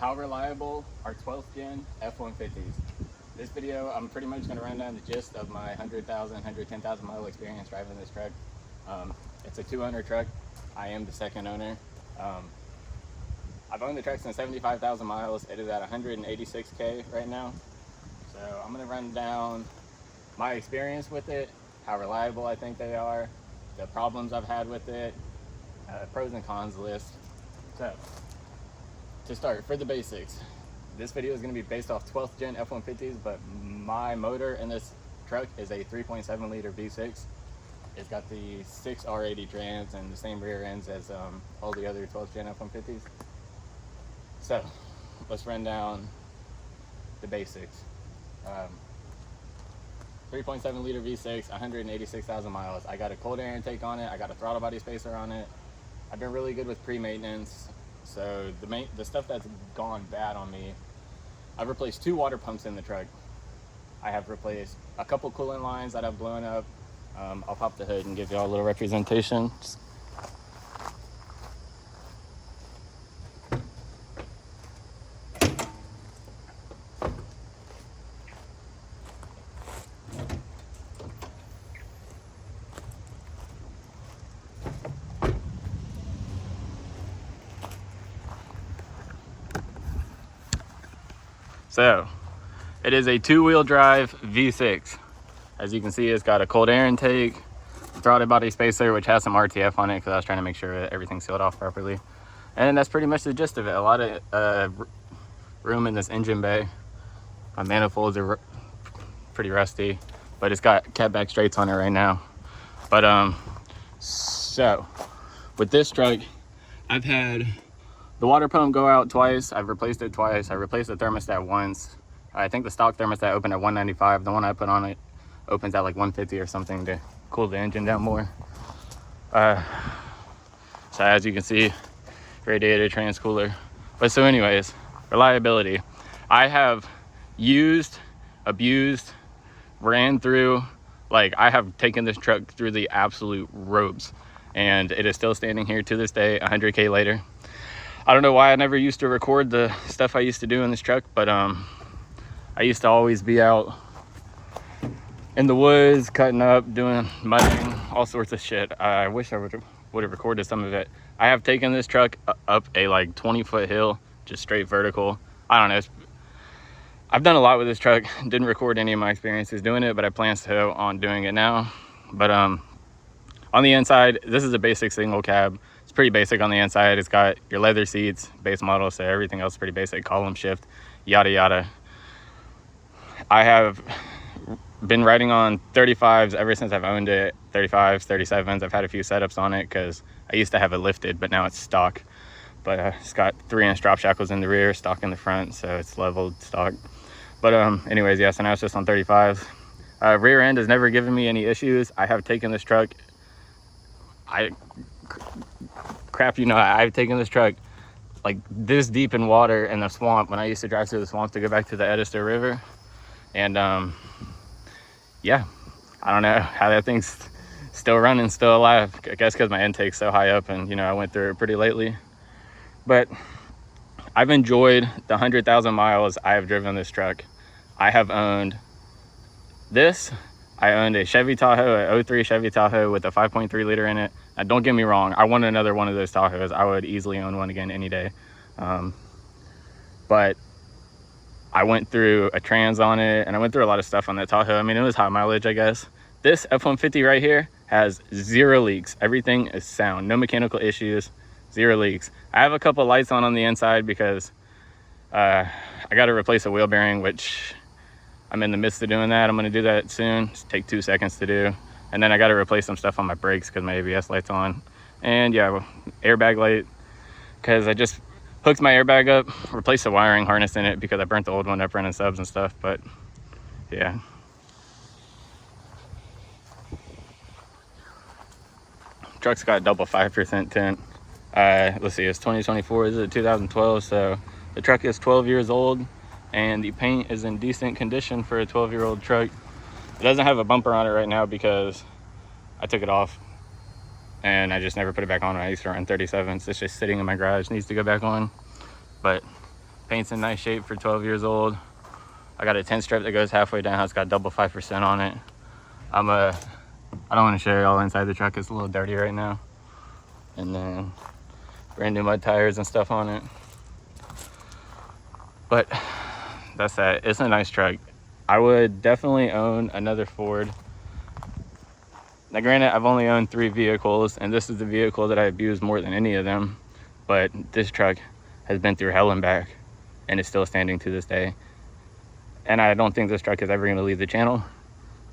How reliable are 12th gen F-150s? This video, I'm pretty much going to run down the gist of my 100,000, 110,000 mile experience driving this truck. It's a 2-owner truck. I am the second owner. I've owned the truck since 75,000 miles. It is at 186K right now. So I'm going to run down my experience with it, how reliable I think they are, the problems I've had with it, pros and cons list. So to start, for the basics, this video is going to be based off 12th gen F-150s, but my motor in this truck is a 3.7 liter V6. It's got the 6 R80 trans and the same rear ends as all the other 12th gen F-150s. So let's run down the basics. 3.7 liter V6, 186,000 miles. I got a cold air intake on it. I got a throttle body spacer on it. I've been really good with pre-maintenance. So the stuff that's gone bad on me, I've replaced 2 water pumps in the truck. I have replaced a couple coolant lines that have blown up. I'll pop the hood and give y'all a little representation. So it is a 2-wheel drive V6. As you can see, it's got a cold air intake, throttle body spacer, which has some RTF on it because I was trying to make sure that everything's sealed off properly. And that's pretty much the gist of it. A lot of room in this engine bay. My manifolds are pretty rusty, but it's got catback straights on it right now. But so with this truck, I've had the water pump go out twice. I've replaced it twice. I replaced the thermostat once. I think the stock thermostat opened at 195. The one I put on it opens at like 150 or something to cool the engine down more. So as you can see, radiator, trans cooler. But so anyways, reliability. I have used, abused, ran through, like I have taken this truck through the absolute ropes, and it is still standing here to this day, 100K later. I don't know why I never used to record the stuff I used to do in this truck, but I used to always be out in the woods, cutting up, doing mudding, all sorts of shit. I wish I would have recorded some of it. I have taken this truck up a like 20-foot hill, just straight vertical. I don't know. I've done a lot with this truck. Didn't record any of my experiences doing it, but I plan to on doing it now. But on the inside, this is a basic single cab. It's pretty basic on the inside. It's got your leather seats, base model, so everything else is pretty basic. Column shift, yada yada. I have been riding on 35s ever since I've owned it. 35s, 37s. I've had a few setups on it because I used to have it lifted, but now it's stock. But it's got 3-inch drop shackles in the rear, stock in the front, so it's leveled stock. But anyways, yeah, so now it's just on 35s. Rear end has never given me any issues. I have taken this truck, I've taken this truck like this deep in water in the swamp when I used to drive through the swamp to go back to the Edisto River. And yeah, I don't know how that thing's still running, still alive. I guess because my intake's so high up, and I went through it pretty lately. But I've enjoyed the 100,000 miles I have driven this truck. I have owned this. I owned a Chevy Tahoe, a 03 Chevy Tahoe with a 5.3 liter in it. Now, don't get me wrong, I want another one of those Tahoes. I would easily own one again any day. But I went through a trans on it, and I went through a lot of stuff on that Tahoe. I mean, it was high mileage, I guess. This F-150 right here has 0 leaks. Everything is sound, no mechanical issues, 0 leaks. I have a couple lights on the inside because I got to replace a wheel bearing, which I'm in the midst of doing that. I'm going to do that soon. Just take 2 seconds to do. And then I got to replace some stuff on my brakes because my ABS light's on. And yeah, airbag light, because I just hooked my airbag up, replaced the wiring harness in it because I burnt the old one up running subs and stuff. But yeah. Truck's got double 5% tint. Let's see, it's 2024, this is 2012, so the truck is 12 years old, and the paint is in decent condition for a 12-year-old truck. It doesn't have a bumper on it right now because I took it off and I just never put it back on when I used to run 37s. It's just sitting in my garage, needs to go back on. But Paint's in nice shape for 12 years old. I got a 10 strip that goes halfway down. It's got double 5% on it. I don't want to show you all inside the truck. It's a little dirty right now. And then brand new mud tires and stuff on it. But that's that. It's a nice truck. I would definitely own another Ford. Now granted, I've only owned 3 vehicles, and this is the vehicle that I abuse more than any of them, but this truck has been through hell and back and is still standing to this day. And I don't think this truck is ever going to leave the channel.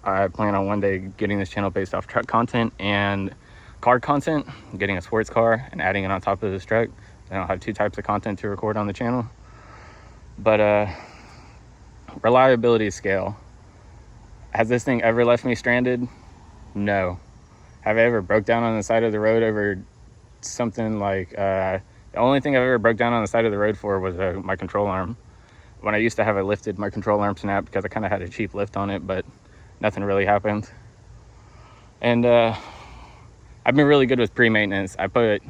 I plan on one day getting this channel based off truck content and car content, getting a sports car and adding it on top of this truck. Then I'll have 2 types of content to record on the channel. But reliability scale. Has this thing ever left me stranded? No. Have I ever broke down on the side of the road over something like the only thing I've ever broke down on the side of the road for was my control arm. When I used to have it lifted, my control arm snapped because I kind of had a cheap lift on it, but nothing really happened. And I've been really good with pre-maintenance. I put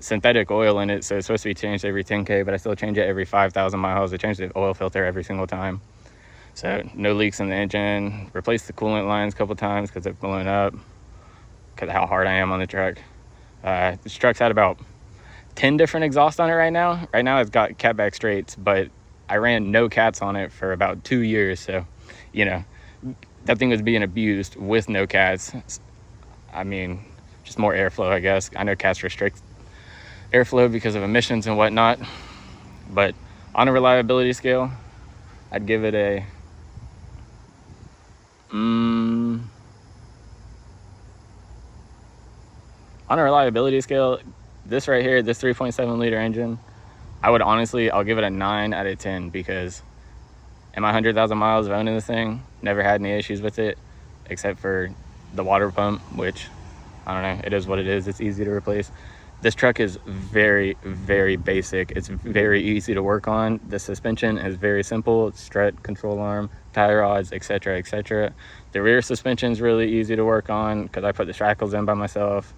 synthetic oil in it, so it's supposed to be changed every 10K, but I still change it every 5,000 miles. I change the oil filter every single time. So no leaks in the engine. Replaced the coolant lines a couple times because they've blown up because of how hard I am on the truck. This truck's had about 10 different exhausts on it right now. Right now it's got catback straights, but I ran no cats on it for about 2 years. So, you know, that thing was being abused with no cats. I mean, just more airflow, I guess. I know cats restrict airflow because of emissions and whatnot. But on a reliability scale, I'd give it a on a reliability scale, this right here, this 3.7 liter engine, I'll give it a 9 out of 10 because in my 100,000 miles of owning this thing, never had any issues with it except for the water pump, which I don't know, it is what it is. It's easy to replace. This truck is very, very basic. It's very easy to work on. The suspension is very simple. It's strut, control arm, tie rods, etc., etc. The rear suspension is really easy to work on because I put the shackles in by myself.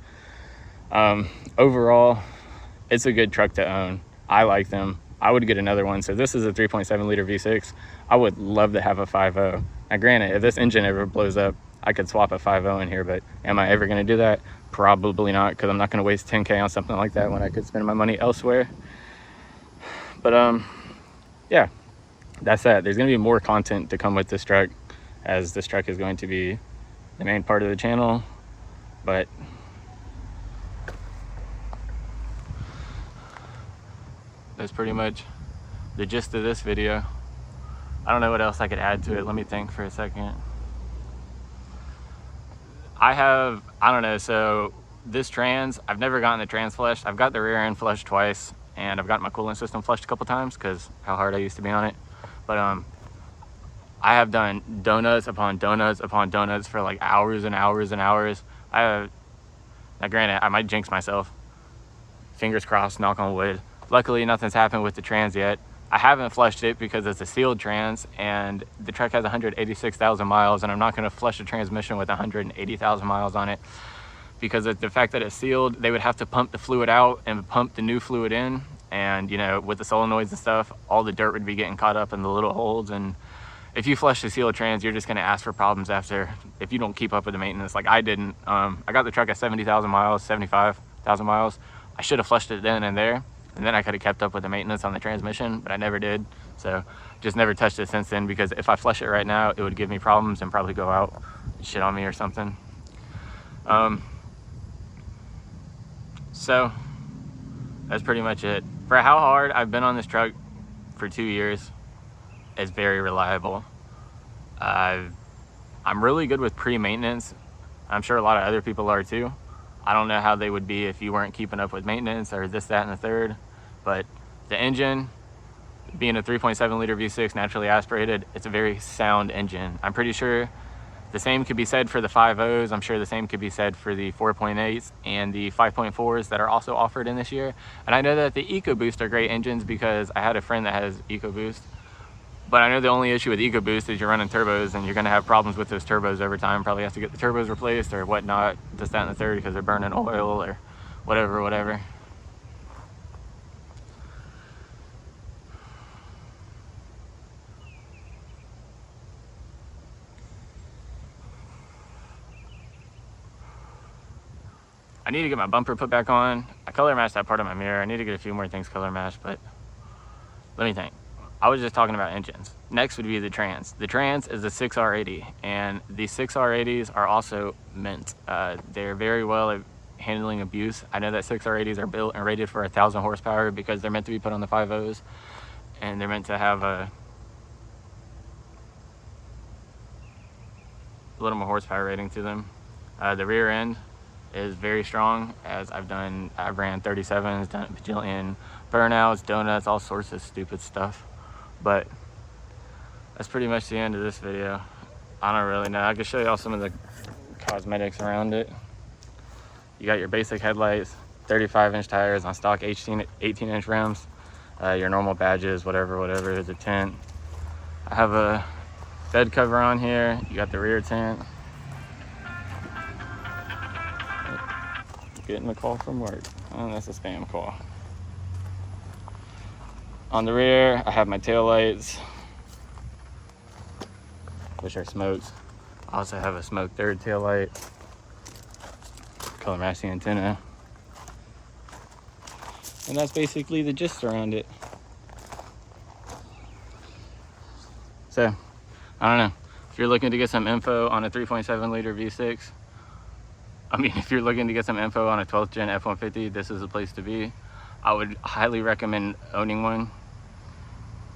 Overall, it's a good truck to own. I like them. I would get another one. So this is a 3.7 liter V6. I would love to have a 5.0. Now granted, if this engine ever blows up, I could swap a 5.0 in here, but am I ever going to do that? Probably not, because I'm not going to waste 10K on something like that when I could spend my money elsewhere. But yeah, that's that. There's going to be more content to come with this truck, as this truck is going to be the main part of the channel. But that's pretty much the gist of this video. I don't know what else I could add to it. Let me think for a second. I don't know, so this trans, I've never gotten the trans flushed. I've got the rear end flushed twice, and I've gotten my coolant system flushed a couple times because how hard I used to be on it. But I have done donuts upon donuts upon donuts for like hours and hours and hours. Now granted, I might jinx myself. Fingers crossed, knock on wood. Luckily, nothing's happened with the trans yet. I haven't flushed it because it's a sealed trans, and the truck has 186,000 miles, and I'm not going to flush a transmission with 180,000 miles on it because of the fact that it's sealed. They would have to pump the fluid out and pump the new fluid in, and you know, with the solenoids and stuff, all the dirt would be getting caught up in the little holes. And if you flush the sealed trans, you're just going to ask for problems after if you don't keep up with the maintenance like I didn't. I got the truck at 70,000 miles, 75,000 miles. I should have flushed it then and there, and then I could have kept up with the maintenance on the transmission, but I never did. So just never touched it since then, because if I flush it right now, it would give me problems and probably go out and shit on me or something. So that's pretty much it. For how hard I've been on this truck for 2 years, it's very reliable. I'm really good with pre-maintenance. I'm sure a lot of other people are too. I don't know how they would be if you weren't keeping up with maintenance or this, that, and the third. But the engine, being a 3.7 liter V6 naturally aspirated, it's a very sound engine. I'm pretty sure the same could be said for the 5.0s. I'm sure the same could be said for the 4.8s and the 5.4s that are also offered in this year. And I know that the EcoBoost are great engines because I had a friend that has EcoBoost. But I know the only issue with EcoBoost is you're running turbos, and you're going to have problems with those turbos over time. Probably have to get the turbos replaced or whatnot, this, that, and the third, because they're burning oil or whatever. need to get my bumper put back on. I color matched that part of my mirror. I need to get a few more things color matched, but let me think. I was just talking about engines. Next would be the trans. The trans is a 6R80, and the 6R80s are also mint. They're very well at handling abuse. I know that 6R80s are built and rated for 1,000 horsepower because they're meant to be put on the 5.0s, and they're meant to have a little more horsepower rating to them. The rear end is very strong, as I've ran 37s, done a bajillion burnouts, donuts, all sorts of stupid stuff. But that's pretty much the end of this video. I don't really know. I can show y'all some of the cosmetics around it. You got your basic headlights, 35-inch tires on stock 18-inch rims, your normal badges, whatever, the tent. I have a bed cover on here. You got the rear tent. Getting a call from work. Oh, that's a spam call. On the rear, I have my tail lights, which are smokes. I also have a smoked third tail light, color match the antenna, and that's basically the gist around it. So, I don't know. If you're looking to get some info on a 3.7 liter V6, if you're looking to get some info on a 12th Gen F150, this is the place to be. I would highly recommend owning one.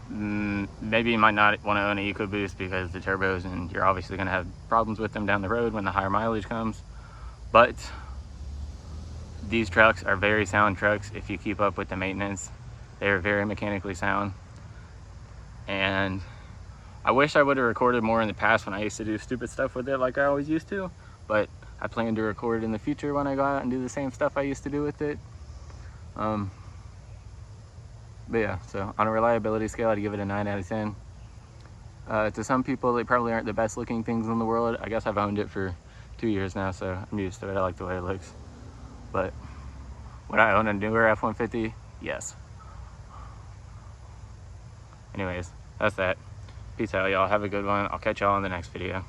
Maybe you might not want to own an EcoBoost because the turbos, and you're obviously going to have problems with them down the road when the higher mileage comes. But these trucks are very sound trucks if you keep up with the maintenance. They're very mechanically sound. And I wish I would have recorded more in the past when I used to do stupid stuff with it like I always used to. But I plan to record in the future when I go out and do the same stuff I used to do with it. But yeah, so on a reliability scale, I'd give it a 9 out of 10. To some people, they probably aren't the best looking things in the world. I guess I've owned it for 2 years now, so I'm used to it. I like the way it looks. But would I own a newer F-150? Yes. Anyways, that's that. Peace out, y'all. Have a good one. I'll catch y'all in the next video.